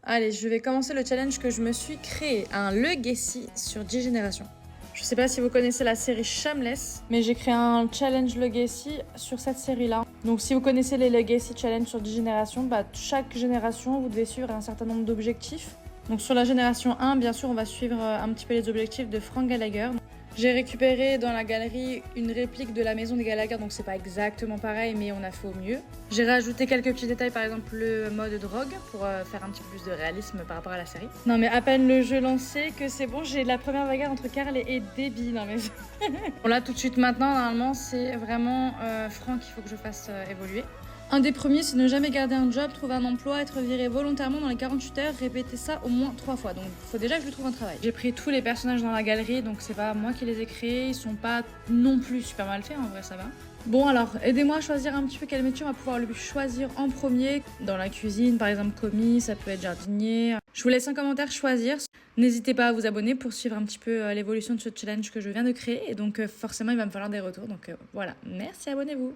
Allez, je vais commencer le challenge que je me suis créé, un Legacy sur 10 générations. Je sais pas si vous connaissez la série Shameless, mais j'ai créé un challenge Legacy sur cette série-là. Donc si vous connaissez les Legacy Challenge sur 10 générations, chaque génération, vous devez suivre un certain nombre d'objectifs. Donc sur la génération 1, bien sûr, on va suivre un petit peu les objectifs de Frank Gallagher. J'ai récupéré dans la galerie une réplique de la maison des Gallagher, donc c'est pas exactement pareil, mais on a fait au mieux. J'ai rajouté quelques petits détails, par exemple le mode drogue, pour faire un petit peu plus de réalisme par rapport à la série. Non mais à peine le jeu lancé que c'est bon, j'ai la première bagarre entre Carl et Debbie dans mes... Bon là tout de suite maintenant, normalement c'est vraiment Frank qu'il faut que je fasse évoluer. Un des premiers, c'est ne jamais garder un job, trouver un emploi, être viré volontairement dans les 48 heures, répéter ça au moins 3 fois. Donc il faut déjà que je lui trouve un travail. J'ai pris tous les personnages dans la galerie, donc c'est pas moi qui les ai créés, ils sont pas non plus super mal faits, en vrai ça va. Bon alors, aidez-moi à choisir un petit peu quel métier on va pouvoir le choisir en premier. Dans la cuisine, par exemple commis, ça peut être jardinier. Je vous laisse un commentaire choisir. N'hésitez pas à vous abonner pour suivre un petit peu l'évolution de ce challenge que je viens de créer. Et donc forcément, il va me falloir des retours. Donc voilà, merci, abonnez-vous.